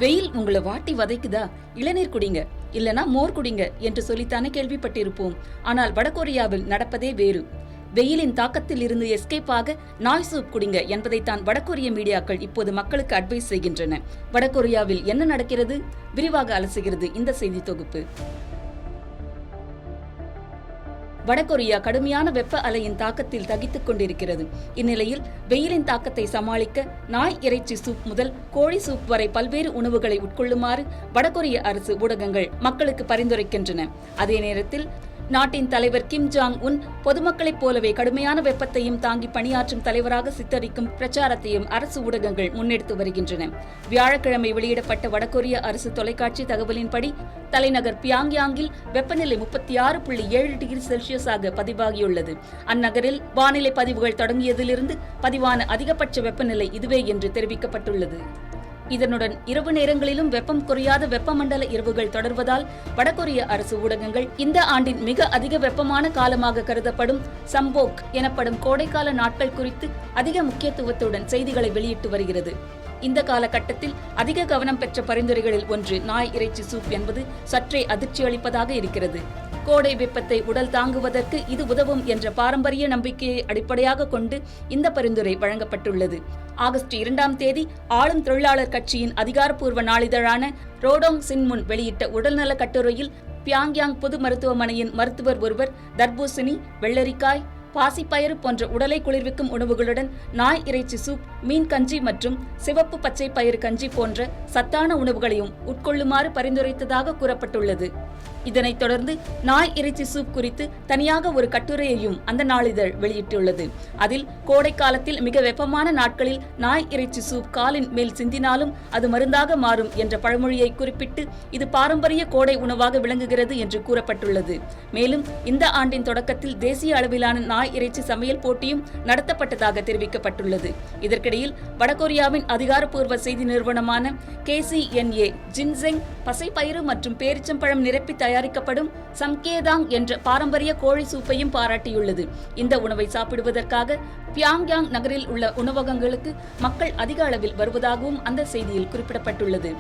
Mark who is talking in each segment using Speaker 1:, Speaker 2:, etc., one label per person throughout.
Speaker 1: வெயில் உங்களை வாட்டி வதைக்குதா, இளநீர் குடிங்க, இல்லனா மோர் குடிங்க என்று சொல்லித்தானே கேள்விப்பட்டிருப்போம். ஆனால் வடகொரியாவில் நடப்பதே வேறு. வெயிலின் தாக்கத்தில் இருந்து எஸ்கேப் ஆக நாய் சூப் குடிங்க என்பதைத்தான் வடகொரிய மீடியாக்கள் இப்போது மக்களுக்கு அட்வைஸ் செய்கின்றன. வடகொரியாவில் என்ன நடக்கிறது? விரிவாக அலசுகிறது இந்த செய்தி தொகுப்பு. வடகொரியா கடுமையான வெப்ப அலையின் தாக்கத்தில் தகித்துக் கொண்டிருக்கிறது. இந்நிலையில் வெயிலின் தாக்கத்தை சமாளிக்க நாய் இறைச்சி சூப் முதல் கோழி சூப் வரை பல்வேறு உணவுகளை உட்கொள்ளுமாறு வடகொரிய அரசு ஊடகங்கள் மக்களுக்கு பரிந்துரைக்கின்றன. அதே நேரத்தில் நாட்டின் தலைவர் கிம் ஜாங் உன் பொதுமக்களைப் போலவே கடுமையான வெப்பத்தையும் தாங்கி பணியாற்றும் தலைவராக சித்தரிக்கும் பிரச்சாரத்தையும் அரசு ஊடகங்கள் முன்னெடுத்து வருகின்றன. வியாழக்கிழமை வெளியிடப்பட்ட வடகொரிய அரசு தொலைக்காட்சி தகவலின்படி தலைநகர் பியாங்யாங்கில் வெப்பநிலை 36.7 டிகிரி செல்சியஸாக பதிவாகியுள்ளது. அந்நகரில் வானிலை பதிவுகள் தொடங்கியதிலிருந்து பதிவான அதிகபட்ச வெப்பநிலை இதுவே என்று தெரிவிக்கப்பட்டுள்ளது. இதனுடன் இரவு நேரங்களிலும் வெப்பம் குறையாத வெப்பமண்டல இரவுகள் தொடர்வதால் வடகொரிய அரசு ஊடகங்கள் இந்த ஆண்டின் மிக அதிக வெப்பமான காலமாக கருதப்படும் சம்போக் எனப்படும் கோடைக்கால நாட்கள் குறித்து அதிக முக்கியத்துவத்துடன் செய்திகளை வெளியிட்டு வருகிறது. இந்த காலகட்டத்தில் அதிக கவனம் பெற்ற பரிந்துரைகளில் ஒன்று நாய் இறைச்சி சூப் என்பது சற்றே அதிர்ச்சி அளிப்பதாக இருக்கிறது. கோடை வெப்பத்தை உடல் தாங்குவதற்கு இது உதவும் என்ற பாரம்பரிய நம்பிக்கையை அடிப்படையாக கொண்டு இந்த பரிந்துரை வழங்கப்பட்டுள்ளது. ஆகஸ்ட் 2ஆம் தேதி ஆளும் தொழிலாளர் கட்சியின் அதிகாரப்பூர்வ நாளிதழான ரோடோங் சின்முன் வெளியிட்ட உடல்நல கட்டுரையில் பியாங்யாங் பொது மருத்துவமனையின் மருத்துவர் ஒருவர் தர்பூசணி, வெள்ளரிக்காய், பாசிப்பயறு போன்ற உடலை குளிர்விக்கும் உணவுகளுடன் நாய் இறைச்சி சூப், மீன் கஞ்சி மற்றும் சிவப்பு பச்சை பயிறு கஞ்சி போன்ற சத்தான உணவுகளையும் உட்கொள்ளுமாறு பரிந்துரைத்ததாக கூறப்பட்டுள்ளது. இதனைத் தொடர்ந்து நாய் இறைச்சி சூப் குறித்து தனியாக ஒரு கட்டுரையையும் அந்த நாளிதழ் வெளியிட்டுள்ளது. அதில் கோடை காலத்தில் மிக வெப்பமான நாட்களில் நாய் இறைச்சி சூப் காலின் மேல் சிந்தினாலும் அது மருந்தாக மாறும் என்ற பழமொழியை குறிப்பிட்டு இது பாரம்பரிய கோடை உணவாக விளங்குகிறது என்று கூறப்பட்டுள்ளது. மேலும் இந்த ஆண்டின் தொடக்கத்தில் தேசிய அளவிலான நாய் இறைச்சி சமையல் போட்டியும் நடத்தப்பட்டதாக தெரிவிக்கப்பட்டுள்ளது. இதற்கிடையில் வடகொரியாவின் அதிகாரப்பூர்வ செய்தி நிறுவனமான KCNA ஜின்செங் பசைப்பயிறு மற்றும் பேரிச்சம்பழம் நிரப்பி தயாரிக்கப்படும் சம்கேதாங் என்ற பாரம்பரிய கோழி சூப்பையும் பாராட்டியுள்ளது. இந்த உணவை சாப்பிடுவதற்காக பியாங்யாங் நகரில் உள்ள உணவகங்களுக்கு மக்கள் அதிக அளவில் வருவதாகவும் அந்த செய்தியில் குறிப்பிடப்பட்டுள்ளது.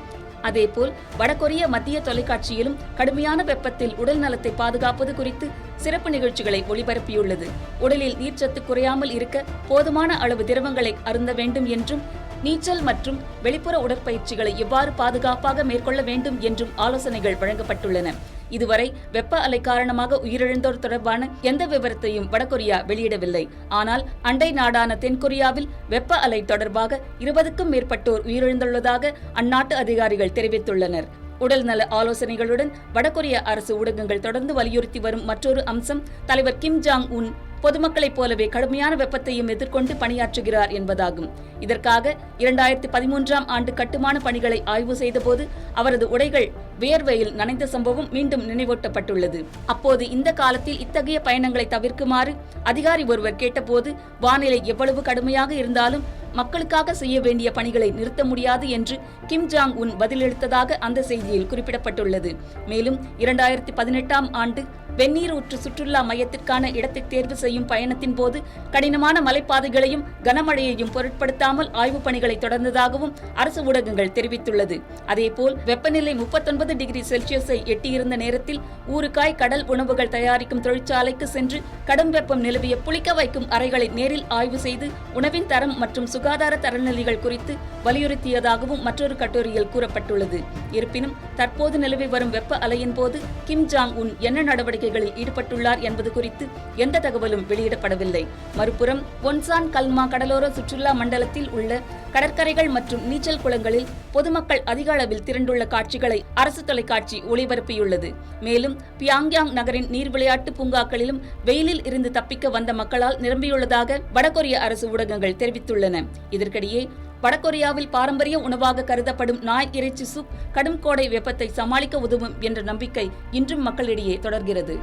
Speaker 1: அதேபோல் வடகொரிய மத்திய தொலைக்காட்சியிலும் கடுமையான வெப்பத்தில் உடல் நலத்தை பாதுகாப்பது குறித்து சிறப்பு நிகழ்ச்சிகளை ஒளிபரப்பியுள்ளது. உடலில் நீர்ச்சத்து குறையாமல் இருக்க போதுமான அளவு திரவங்களை அருந்த வேண்டும் என்றும், நீச்சல் மற்றும் வெளிப்புற உடற்பயிற்சிகளை எவ்வாறு பாதுகாப்பாக மேற்கொள்ள வேண்டும் என்றும் ஆலோசனைகள் வழங்கப்பட்டுள்ளன. இதுவரை வெப்ப அலை காரணமாக உயிரிழந்தோர் தொடர்பான எந்த விவரத்தையும் வடகொரியா வெளியிடவில்லை. ஆனால் அண்டை நாடான தென்கொரியாவில் வெப்ப அலை தொடர்பாக 20க்கும் மேற்பட்டோர் உயிரிழந்துள்ளதாக அந்நாட்டு அதிகாரிகள் தெரிவித்துள்ளனர். உடல் நல ஆலோசனைகளுடன் வடகொரிய அரசு ஊடகங்கள் தொடர்ந்து வலியுறுத்தி வரும் மற்றொரு அம்சம் தலைவர் கிம் ஜாங் உன் பொதுமக்களைப் போலவே கடுமையான வெப்பத்தையும் எதிர்கொண்டு பணியாற்றுகிறார் என்பதாகும். இதற்காக 2013ஆம் ஆண்டு கட்டுமான பணிகளை ஆய்வு செய்தபோது அவரது உடைகள் வியர்வையில் நனைந்த சம்பவம் மீண்டும் நினைவூட்டப்பட்டுள்ளது. அப்போது இந்த காலத்தில் இத்தகைய பயணங்களை தவிர்க்குமாறு அதிகாரி ஒருவர் கேட்டபோது வானிலை எவ்வளவு கடுமையாக இருந்தாலும் மக்களுக்காக செய்ய வேண்டிய பணிகளை நிறுத்த முடியாது என்று கிம் ஜாங் உன் பதிலளித்ததாக அந்த செய்தியில் குறிப்பிடப்பட்டுள்ளது. மேலும் 2018ஆம் ஆண்டு வெந்நீர் ஊற்று சுற்றுலா மையத்திற்கான இடத்தை தேர்வு செய்யும் பயணத்தின் போது கடினமான மலைப்பாதைகளையும் கனமழையையும் பொருட்படுத்தாமல் ஆய்வுப் பணிகளை தொடர்ந்ததாகவும் அரசு ஊடகங்கள் தெரிவித்துள்ளது. அதேபோல் வெப்பநிலை 39 டிகிரி செல்சியஸை எட்டியிருந்த நேரத்தில் ஊறுகாய், கடல் உணவுகள் தயாரிக்கும் தொழிற்சாலைக்கு சென்று கடும் வெப்பம் நிலவிய புளிக்க வைக்கும் அறைகளை நேரில் ஆய்வு செய்து உணவின் தரம் மற்றும் சுகாதார தரநிலைகள் குறித்து வலியுறுத்தியதாகவும் மற்றொரு கட்டுரையில் கூறப்பட்டுள்ளது. இருப்பினும் தற்போது நிலவி வரும் வெப்ப அலையின் போது கிம் ஜாங் உன் என்ன நடவடிக்கைகளில் ஈடுபட்டுள்ளார் என்பது குறித்து எந்த தகவலும் வெளியிடப்படவில்லை. மறுபுறம் ஒன்சான் கல்மா கடலோர சுற்றுலா மண்டலத்தில் உள்ள கடற்கரைகள் மற்றும் நீச்சல் குளங்களில் பொதுமக்கள் அதிக அளவில் திரண்டுள்ள காட்சிகளை அரசு தொலைக்காட்சி ஒளிபரப்பியுள்ளது. மேலும் பியாங்யாங் நகரின் நீர் விளையாட்டு பூங்காக்களிலும் வெயிலில் இருந்து தப்பிக்க வந்த மக்களால் நிரம்பியுள்ளதாக வடகொரிய அரசு ஊடகங்கள் தெரிவித்துள்ளன. இதற்கிடையே வடகொரியாவில் பாரம்பரிய உணவாக கருதப்படும் நாய் இறைச்சி சூப் கடும் கோடை வெப்பத்தை சமாளிக்க உதவும் என்ற நம்பிக்கை இன்றும் மக்களிடையே தொடர்கிறது.